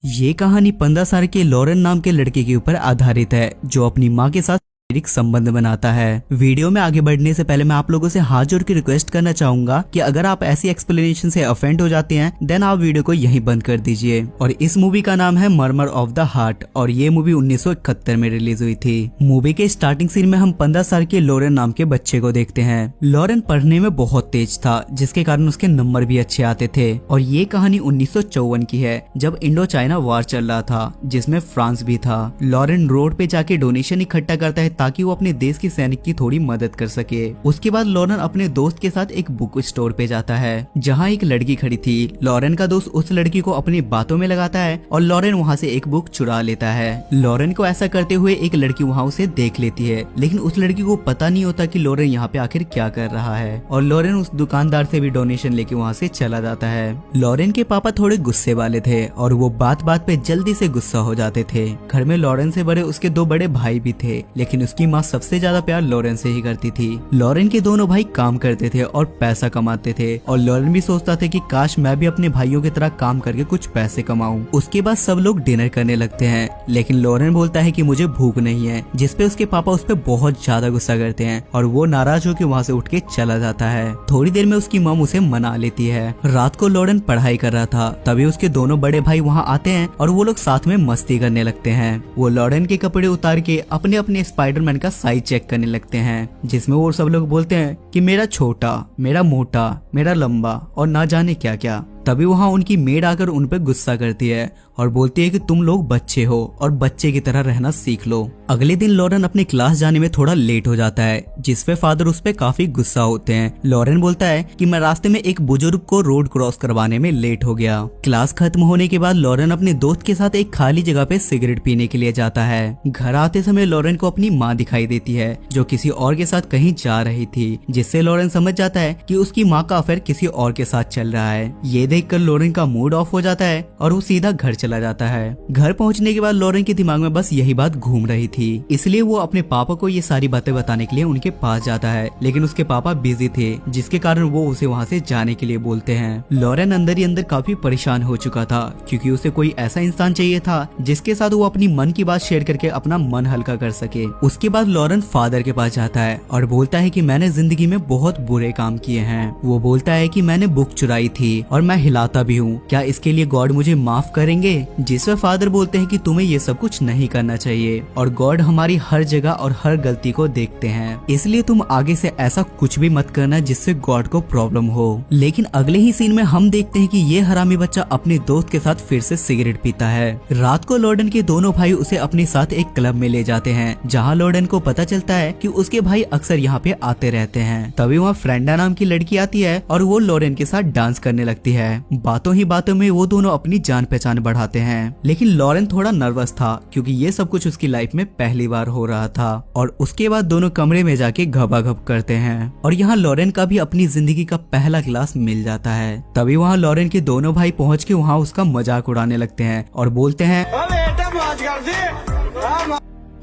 ये कहानी 15 साल के लॉरेन नाम के लड़के के ऊपर आधारित है जो अपनी माँ के साथ शारीरिक संबंध बनाता है। वीडियो में आगे बढ़ने से पहले मैं आप लोगों से हाथ जोड़ के रिक्वेस्ट करना चाहूंगा कि अगर आप ऐसी एक्सप्लेनेशन से ऑफेंड हो जाते हैं देन आप वीडियो को यहीं बंद कर दीजिए। और इस मूवी का नाम है मर्मर ऑफ द हार्ट और ये मूवी 1971 में रिलीज हुई थी। मूवी के स्टार्टिंग सीन में हम 15 साल के लॉरेन नाम के बच्चे को देखते हैं। लॉरेन पढ़ने में बहुत तेज था जिसके कारण उसके नंबर भी अच्छे आते थे। और ये कहानी 1954 की है जब इंडो चाइना वॉर चल रहा था जिसमें फ्रांस भी था। लॉरेन रोड पे जाके डोनेशन इकट्ठा करता है ताकि वो अपने देश की सैनिक की थोड़ी मदद कर सके। उसके बाद लॉरेन अपने दोस्त के साथ एक बुक स्टोर पे जाता है जहाँ एक लड़की खड़ी थी। लॉरेन का दोस्त उस लड़की को अपनी बातों में लगाता है और लॉरेन वहाँ से एक बुक चुरा लेता है। लॉरेन को ऐसा करते हुए एक लड़की वहाँ उसे देख लेती है लेकिन उस लड़की को पता नहीं होता कि लॉरेन यहाँ पे आखिर क्या कर रहा है और लॉरेन उस दुकानदार से भी डोनेशन लेके वहाँ से चला जाता है। लॉरेन के पापा थोड़े गुस्से वाले थे और वो बात बात पे जल्दी से गुस्सा हो जाते थे। घर में लॉरेन से बड़े उसके दो बड़े भाई भी थे लेकिन उसकी माँ सबसे ज्यादा प्यार लॉरेन से ही करती थी। लॉरेन के दोनों भाई काम करते थे और पैसा कमाते थे और लॉरेन भी सोचता था कि काश मैं भी अपने भाइयों की तरह काम करके कुछ पैसे कमाऊं। उसके बाद सब लोग डिनर करने लगते हैं लेकिन लॉरेन बोलता है कि मुझे भूख नहीं है जिसपे उसके पापा उस पर बहुत ज्यादा गुस्सा करते हैं और वो नाराज होकर वहाँ से उठ के चला जाता है। थोड़ी देर में उसकी मॉम उसे मना लेती है। रात को लॉरेन पढ़ाई कर रहा था तभी उसके दोनों बड़े भाई वहाँ आते हैं और वो लोग साथ में मस्ती करने लगते हैं। वो लॉरेन के कपड़े उतार के अपने अपने स्पाइडरमैन का साइज चेक करने लगते हैं जिसमें वो सब लोग बोलते हैं कि मेरा छोटा, मेरा मोटा, मेरा लंबा और ना जाने क्या क्या। तभी वहाँ उनकी मेड आकर उन पर गुस्सा करती है और बोलती है कि तुम लोग बच्चे हो और बच्चे की तरह रहना सीख लो। अगले दिन लॉरेन अपने क्लास जाने में थोड़ा लेट हो जाता है जिसपे फादर उस पे काफी गुस्सा होते हैं। लॉरेन बोलता है कि मैं रास्ते में एक बुजुर्ग को रोड क्रॉस करवाने में लेट हो गया। क्लास खत्म होने के बाद लॉरेन अपने दोस्त के साथ एक खाली जगह पे सिगरेट पीने के लिए जाता है। घर आते समय लॉरेन को अपनी माँ दिखाई देती है जो किसी और के साथ कहीं जा रही थी जिससे लॉरेन समझ जाता है कि उसकी माँ का अफेयर किसी और के साथ चल रहा है। ये देखकर लॉरेन का मूड ऑफ हो जाता है और वो सीधा घर चला जाता है। घर पहुंचने के बाद लॉरेन के दिमाग में बस यही बात घूम रही थी इसलिए वो अपने पापा को ये सारी बातें बताने के लिए उनके पास जाता है लेकिन उसके पापा बिजी थे जिसके कारण वो उसे वहाँ से जाने के लिए बोलते हैं। लॉरेन अंदर ही अंदर काफी परेशान हो चुका था क्योंकि उसे कोई ऐसा इंसान चाहिए था जिसके साथ वो अपनी मन की बात शेयर करके अपना मन हल्का कर सके। उसके बाद लॉरेन फादर के पास जाता है और बोलता है कि मैंने जिंदगी में बहुत बुरे काम किए हैं। वो बोलता है कि मैंने बुक चुराई थी और मैं हिलाता भी हूँ, क्या इसके लिए गॉड मुझे माफ करेंगे? जिसमें फादर बोलते हैं कि तुम्हें ये सब कुछ नहीं करना चाहिए और गॉड हमारी हर जगह और हर गलती को देखते हैं, इसलिए तुम आगे से ऐसा कुछ भी मत करना जिससे गॉड को प्रॉब्लम हो। लेकिन अगले ही सीन में हम देखते हैं कि ये हरामी बच्चा अपने दोस्त के साथ फिर से सिगरेट पीता है। रात को लॉरेन के दोनों भाई उसे अपने साथ एक क्लब में ले जाते हैं जहाँ लॉरेन को पता चलता है कि उसके भाई अक्सर यहाँ पे आते रहते हैं। तभी वहाँ फ्रेंडा नाम की लड़की आती है और वो लॉरेन के साथ डांस करने लगती है। बातों ही बातों में वो दोनों अपनी जान पहचान बढ़ाते हैं लेकिन लॉरेन थोड़ा नर्वस था क्योंकि ये सब कुछ उसकी लाइफ में पहली बार हो रहा था। और उसके बाद दोनों कमरे में जाके घबाघब करते हैं और यहाँ लॉरेन का भी अपनी जिंदगी का पहला क्लास मिल जाता है। तभी वहाँ लॉरेन के दोनों भाई पहुँच के वहाँ उसका मजाक उड़ाने लगते हैं और बोलते हैं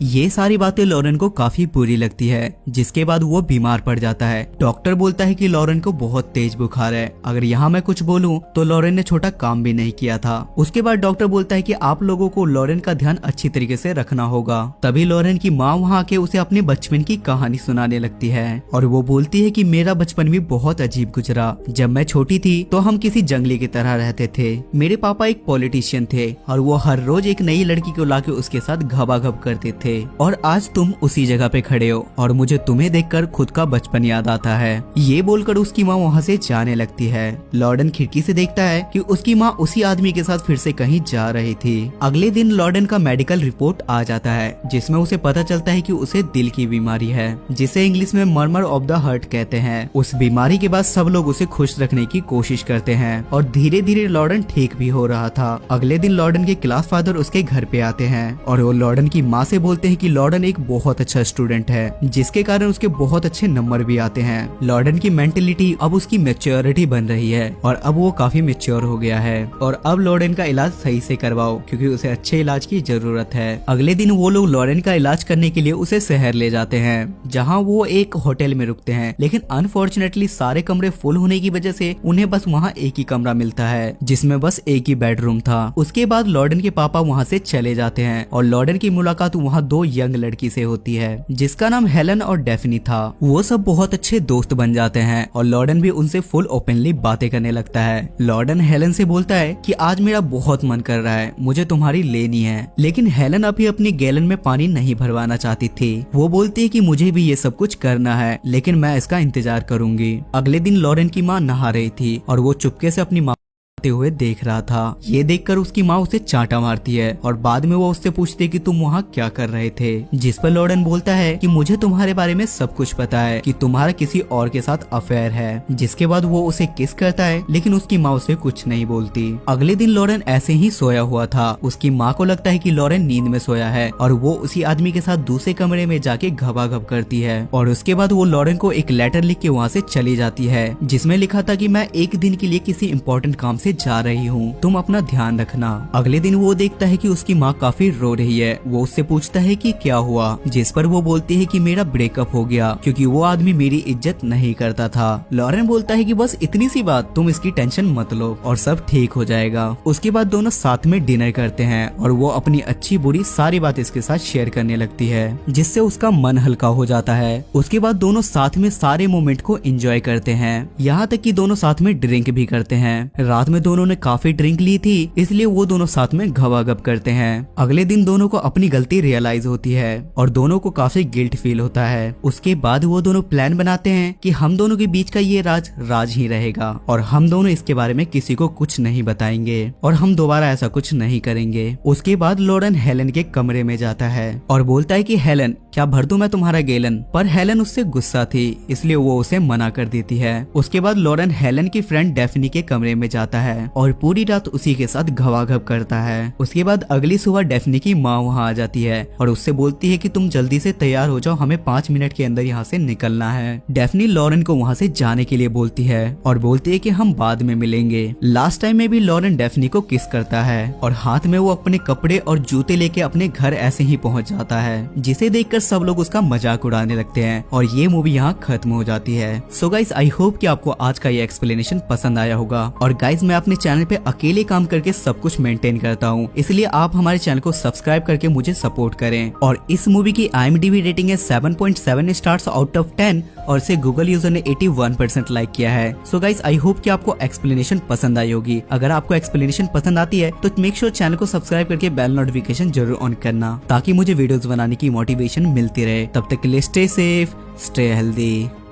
ये सारी बातें लॉरेन को काफी बुरी लगती है जिसके बाद वो बीमार पड़ जाता है। डॉक्टर बोलता है कि लॉरेन को बहुत तेज बुखार है, अगर यहाँ मैं कुछ बोलूं तो लॉरेन ने छोटा काम भी नहीं किया था। उसके बाद डॉक्टर बोलता है कि आप लोगों को लॉरेन का ध्यान अच्छी तरीके से रखना होगा। तभी लॉरेन की माँ वहाँ आके उसे अपने बचपन की कहानी सुनाने लगती है और वो बोलती है कि मेरा बचपन भी बहुत अजीब गुजरा। जब मैं छोटी थी तो हम किसी जंगली की तरह रहते थे। मेरे पापा एक पॉलिटिशियन थे और वो हर रोज एक नई लड़की को लाके उसके साथ घबाघब करते थे और आज तुम उसी जगह पे खड़े हो और मुझे तुम्हें देखकर खुद का बचपन याद आता है। ये बोलकर उसकी माँ वहाँ से जाने लगती है। लॉरेन खिड़की से देखता है कि उसकी माँ उसी आदमी के साथ फिर से कहीं जा रही थी। अगले दिन लॉरेन का मेडिकल रिपोर्ट आ जाता है जिसमें उसे पता चलता है कि उसे दिल की बीमारी है जिसे इंग्लिश में मर्मर ऑफ द हार्ट कहते हैं। उस बीमारी के बाद सब लोग उसे खुश रखने की कोशिश करते हैं और धीरे धीरे लॉरेन ठीक भी हो रहा था। अगले दिन लॉरेन के क्लास फादर उसके घर पे आते हैं और वो लॉरेन की माँ से बोलते हैं कि लॉर्डन एक बहुत अच्छा स्टूडेंट है, जिसके कारण उसके बहुत अच्छे नंबर भी आते हैं। लॉर्डन की मेंटेलिटी अब उसकी मैच्योरिटी बन रही है और अब वो काफी मैच्योर हो गया है और अब लॉर्डन का इलाज सही से करवाओ क्योंकि उसे अच्छे इलाज की जरूरत है। अगले दिन वो लोग लॉर्डन का इलाज करने के लिए उसे शहर ले जाते हैं, जहाँ वो एक होटल में रुकते हैं, लेकिन अनफॉर्चुनेटली सारे कमरे फुल होने की वजह से उन्हें बस वहाँ एक ही कमरा मिलता है, जिसमें बस एक ही बेडरूम था। उसके बाद लॉर्डन के पापा वहाँ से चले जाते हैं और लॉर्डन की मुलाकात वहाँ दो यंग लड़की से होती है, जिसका नाम हेलन और डेफनी था। वो सब बहुत अच्छे दोस्त बन जाते हैं और लॉर्डन भी उनसे फुल ओपनली बातें करने लगता है। लॉर्डन हेलन से बोलता है कि आज मेरा बहुत मन कर रहा है, मुझे तुम्हारी लेनी है, लेकिन हेलन अभी अपनी गैलन में पानी नहीं भरवाना चाहती थी। वो बोलती है कि मुझे भी ये सब कुछ करना है, लेकिन मैं इसका इंतजार करूंगी। अगले दिन लॉरेन की माँ नहा रही थी और वो चुपके से अपनी माँ हुए देख रहा था। ये देखकर उसकी माँ उसे चांटा मारती है और बाद में वो उससे पूछती है कि तुम वहाँ क्या कर रहे थे, जिस पर लॉर्डन बोलता है कि मुझे तुम्हारे बारे में सब कुछ पता है कि तुम्हारा किसी और के साथ अफेयर है। जिसके बाद वो उसे किस करता है, लेकिन उसकी माँ उसे कुछ नहीं बोलती। अगले दिन लॉरेन ऐसे ही सोया हुआ था। उसकी माँ को लगता है कि लॉरेन नींद में सोया है और वो उसी आदमी के साथ दूसरे कमरे में जाके घबाघब करती है और उसके बाद वो लॉरेन को एक लेटर लिख के वहाँ से चली जाती है, जिसमें लिखा था कि मैं एक दिन के लिए किसी इंपॉर्टेंट काम से जा रही हूँ, तुम अपना ध्यान रखना। अगले दिन वो देखता है कि उसकी माँ काफी रो रही है। वो उससे पूछता है कि क्या हुआ, जिस पर वो बोलती है कि मेरा ब्रेकअप हो गया क्योंकि वो आदमी मेरी इज्जत नहीं करता था। लॉरेन बोलता है कि बस इतनी सी बात, तुम इसकी टेंशन मत लो और सब ठीक हो जाएगा। उसके बाद दोनों साथ में डिनर करते हैं और वो अपनी अच्छी बुरी सारी बात इसके साथ शेयर करने लगती है, जिससे उसका मन हल्का हो जाता है। उसके बाद दोनों साथ में सारे मोमेंट को एंजॉय करते हैं, यहाँ तक कि दोनों साथ में ड्रिंक भी करते हैं। रात में दोनों ने काफी ड्रिंक ली थी, इसलिए वो दोनों साथ में घबाघब करते हैं। अगले दिन दोनों को अपनी गलती रियलाइज होती है और दोनों को काफी गिल्ट फील होता है। उसके बाद वो दोनों प्लान बनाते हैं कि हम दोनों के बीच का ये राज ही रहेगा और हम दोनों इसके बारे में किसी को कुछ नहीं बताएंगे और हम दोबारा ऐसा कुछ नहीं करेंगे। उसके बाद लॉर्डन हेलन के कमरे में जाता है और बोलता है कि हेलन, क्या भर दूं मैं तुम्हारा गैलन, पर हेलन उससे गुस्सा थी, इसलिए वो उसे मना कर देती है। उसके बाद लॉरेन हेलन की फ्रेंड डेफनी के कमरे में जाता है और पूरी रात उसी के साथ घबाघब करता है। उसके बाद अगली सुबह डेफनी की माँ वहाँ आ जाती है और उससे बोलती है कि तुम जल्दी से तैयार हो जाओ, हमें 5 मिनट के अंदर यहाँ से निकलना है। डेफनी लॉरेन को वहाँ से जाने के लिए बोलती है और बोलती है कि हम बाद में मिलेंगे। लास्ट टाइम में भी लॉरेन डेफनी को किस करता है और हाथ में वो अपने कपड़े और जूते लेके अपने घर ऐसे ही पहुँच जाता है, जिसे देखकर सब लोग उसका मजाक उड़ाने लगते हैं और ये मूवी यहाँ खत्म हो जाती है। सो गाइस, आई होप कि आपको आज का ये एक्सप्लेनेशन पसंद आया होगा। और गाइस, मैं अपने चैनल पे अकेले काम करके सब कुछ मेंटेन करता हूँ, इसलिए आप हमारे चैनल को सब्सक्राइब करके मुझे सपोर्ट करें। और इस मूवी की IMDb रेटिंग है 7.7 स्टार्स आउट ऑफ 10 और इसे गूगल यूजर ने 81% लाइक किया है। सो गाइस, आई होप कि आपको एक्सप्लेनेशन पसंद आई होगी। अगर आपको एक्सप्लेनेशन पसंद आती है तो मेक श्योर चैनल को सब्सक्राइब करके बेल नोटिफिकेशन जरूर ऑन करना, ताकि मुझे वीडियोस बनाने की मोटिवेशन मिलती रहे। तब तक के लिए स्टे सेफ, स्टे हेल्दी।